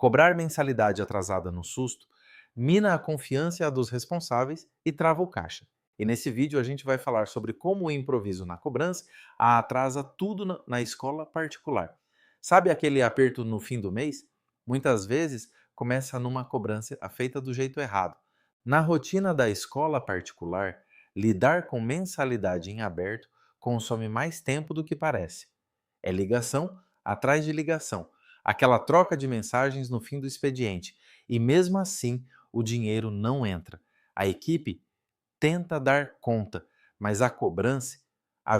Cobrar mensalidade atrasada no susto mina a confiança dos responsáveis e trava o caixa. E nesse vídeo a gente vai falar sobre como o improviso na cobrança atrasa tudo na escola particular. Sabe aquele aperto no fim do mês? Muitas vezes começa numa cobrança feita do jeito errado. Na rotina da escola particular, lidar com mensalidade em aberto consome mais tempo do que parece. É ligação atrás de ligação, aquela troca de mensagens no fim do expediente, e mesmo assim o dinheiro não entra. A equipe tenta dar conta, mas a cobrança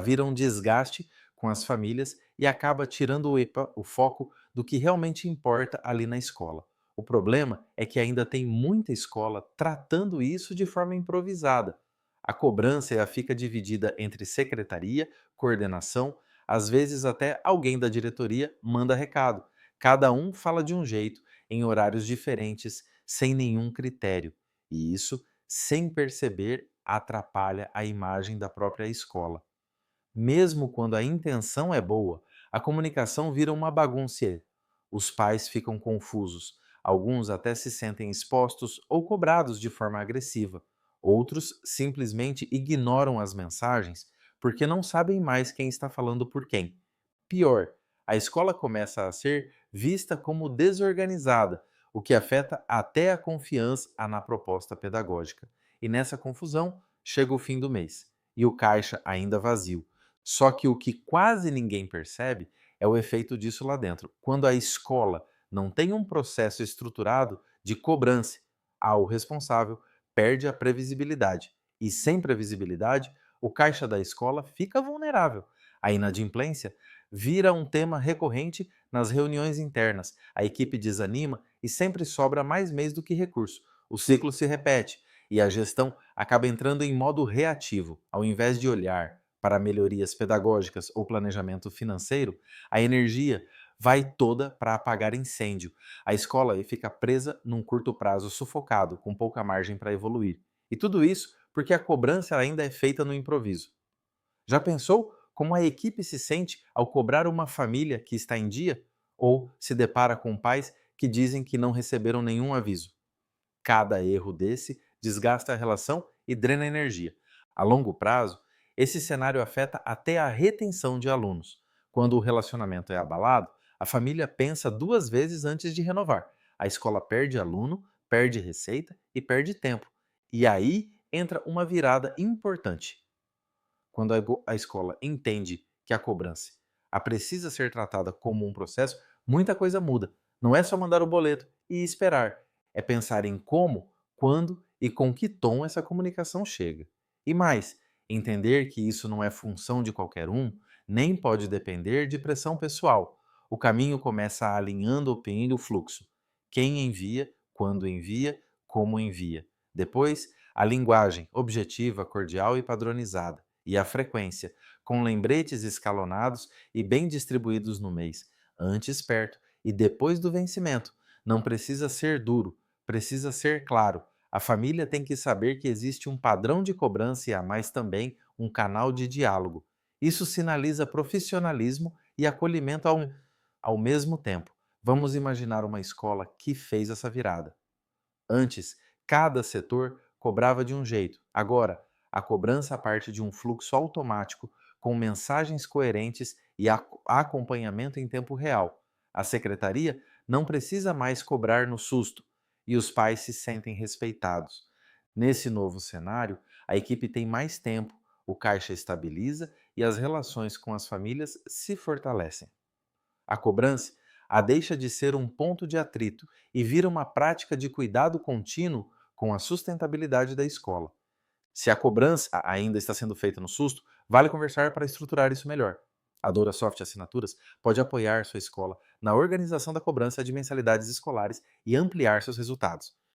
vira um desgaste com as famílias e acaba tirando o foco do que realmente importa ali na escola. O problema é que ainda tem muita escola tratando isso de forma improvisada. A cobrança fica dividida entre secretaria, coordenação, às vezes até alguém da diretoria manda recado. Cada um fala de um jeito, em horários diferentes, sem nenhum critério. E isso, sem perceber, atrapalha a imagem da própria escola. Mesmo quando a intenção é boa, a comunicação vira uma bagunça. Os pais ficam confusos, alguns até se sentem expostos ou cobrados de forma agressiva. Outros simplesmente ignoram as mensagens porque não sabem mais quem está falando por quem. Pior, a escola começa a ser vista como desorganizada, o que afeta até a confiança na proposta pedagógica. E nessa confusão, chega o fim do mês e o caixa ainda vazio. Só que o que quase ninguém percebe é o efeito disso lá dentro. Quando a escola não tem um processo estruturado de cobrança ao responsável, perde a previsibilidade. E sem previsibilidade, o caixa da escola fica vulnerável. A inadimplência vira um tema recorrente nas reuniões internas. A equipe desanima e sempre sobra mais mês do que recurso. O ciclo se repete e a gestão acaba entrando em modo reativo. Ao invés de olhar para melhorias pedagógicas ou planejamento financeiro, a energia vai toda para apagar incêndio. A escola fica presa num curto prazo sufocado, com pouca margem para evoluir. E tudo isso porque a cobrança ainda é feita no improviso. Já pensou como a equipe se sente ao cobrar uma família que está em dia? Ou se depara com pais que dizem que não receberam nenhum aviso? Cada erro desse desgasta a relação e drena energia. A longo prazo, esse cenário afeta até a retenção de alunos. Quando o relacionamento é abalado, a família pensa duas vezes antes de renovar. A escola perde aluno, perde receita e perde tempo. E aí entra uma virada importante. Quando a escola entende que a cobrança precisa ser tratada como um processo, muita coisa muda. Não é só mandar o boleto e esperar. É pensar em como, quando e com que tom essa comunicação chega. E mais, entender que isso não é função de qualquer um, nem pode depender de pressão pessoal. O caminho começa alinhando o fluxo. Quem envia, quando envia, como envia. Depois, a linguagem objetiva, cordial e padronizada e a frequência, com lembretes escalonados e bem distribuídos no mês, antes perto e depois do vencimento. Não precisa ser duro, precisa ser claro. A família tem que saber que existe um padrão de cobrança mas também um canal de diálogo. Isso sinaliza profissionalismo e acolhimento ao mesmo tempo. Vamos imaginar uma escola que fez essa virada. Antes, cada setor cobrava de um jeito. Agora, a cobrança parte de um fluxo automático com mensagens coerentes e acompanhamento em tempo real. A secretaria não precisa mais cobrar no susto e os pais se sentem respeitados. Nesse novo cenário, a equipe tem mais tempo, o caixa estabiliza e as relações com as famílias se fortalecem. A cobrança deixa de ser um ponto de atrito e vira uma prática de cuidado contínuo com a sustentabilidade da escola. Se a cobrança ainda está sendo feita no susto, vale conversar para estruturar isso melhor. A Doura Soft Assinaturas pode apoiar sua escola na organização da cobrança de mensalidades escolares e ampliar seus resultados.